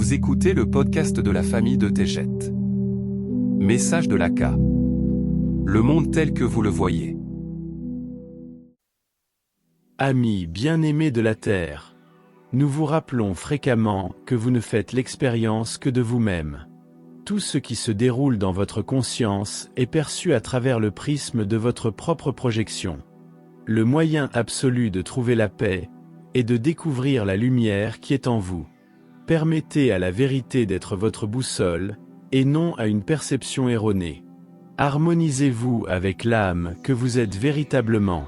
Vous écoutez le podcast de la famille de Tégette. Message de l'Aka. Le monde tel que vous le voyez. Amis bien-aimés de la Terre, nous vous rappelons fréquemment que vous ne faites l'expérience que de vous-même. Tout ce qui se déroule dans votre conscience est perçu à travers le prisme de votre propre projection. Le moyen absolu de trouver la paix est de découvrir la lumière qui est en vous. Permettez à la vérité d'être votre boussole, et non à une perception erronée. Harmonisez-vous avec l'âme que vous êtes véritablement.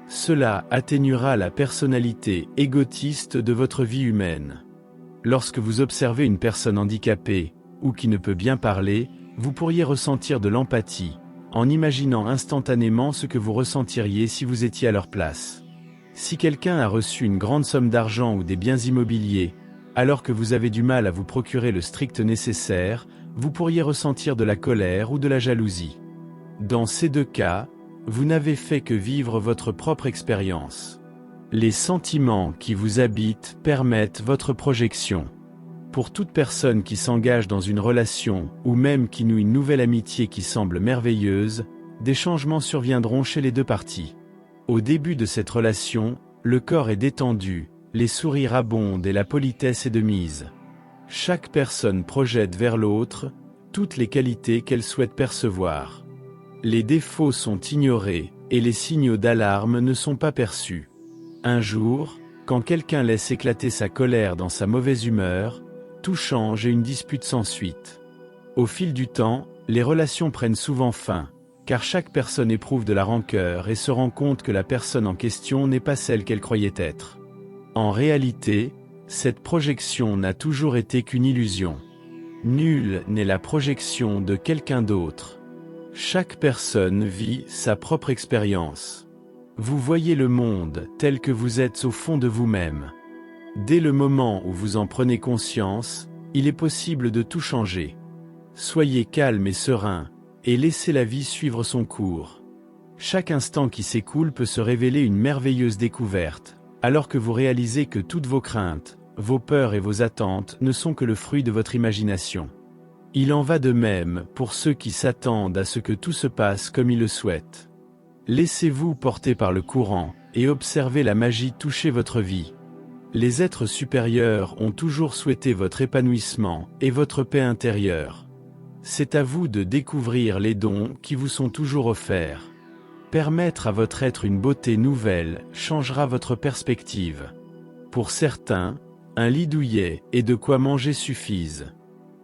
Cela atténuera la personnalité égotiste de votre vie humaine. Lorsque vous observez une personne handicapée, ou qui ne peut bien parler, vous pourriez ressentir de l'empathie, en imaginant instantanément ce que vous ressentiriez si vous étiez à leur place. Si quelqu'un a reçu une grande somme d'argent ou des biens immobiliers, alors que vous avez du mal à vous procurer le strict nécessaire, vous pourriez ressentir de la colère ou de la jalousie. Dans ces deux cas, vous n'avez fait que vivre votre propre expérience. Les sentiments qui vous habitent permettent votre projection. Pour toute personne qui s'engage dans une relation, ou même qui noue une nouvelle amitié qui semble merveilleuse, des changements surviendront chez les deux parties. Au début de cette relation, le corps est détendu, les sourires abondent et la politesse est de mise. Chaque personne projette vers l'autre toutes les qualités qu'elle souhaite percevoir. Les défauts sont ignorés et les signaux d'alarme ne sont pas perçus. Un jour, quand quelqu'un laisse éclater sa colère dans sa mauvaise humeur, tout change et une dispute s'ensuit. Au fil du temps, les relations prennent souvent fin, car chaque personne éprouve de la rancœur et se rend compte que la personne en question n'est pas celle qu'elle croyait être. En réalité, cette projection n'a toujours été qu'une illusion. Nulle n'est la projection de quelqu'un d'autre. Chaque personne vit sa propre expérience. Vous voyez le monde tel que vous êtes au fond de vous-même. Dès le moment où vous en prenez conscience, il est possible de tout changer. Soyez calme et serein, et laissez la vie suivre son cours. Chaque instant qui s'écoule peut se révéler une merveilleuse découverte, alors que vous réalisez que toutes vos craintes, vos peurs et vos attentes ne sont que le fruit de votre imagination. Il en va de même pour ceux qui s'attendent à ce que tout se passe comme ils le souhaitent. Laissez-vous porter par le courant, et observez la magie toucher votre vie. Les êtres supérieurs ont toujours souhaité votre épanouissement et votre paix intérieure. C'est à vous de découvrir les dons qui vous sont toujours offerts. Permettre à votre être une beauté nouvelle changera votre perspective. Pour certains, un lit douillet et de quoi manger suffisent.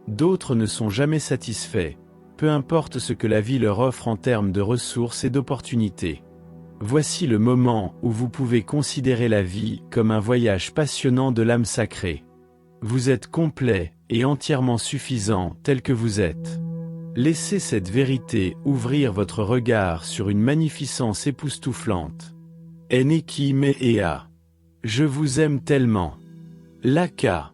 D'autres ne sont jamais satisfaits, peu importe ce que la vie leur offre en termes de ressources et d'opportunités. Voici le moment où vous pouvez considérer la vie comme un voyage passionnant de l'âme sacrée. Vous êtes complet et entièrement suffisant tel que vous êtes. Laissez cette vérité ouvrir votre regard sur une magnificence époustouflante. Eneki me ea. Je vous aime tellement. L'Aka.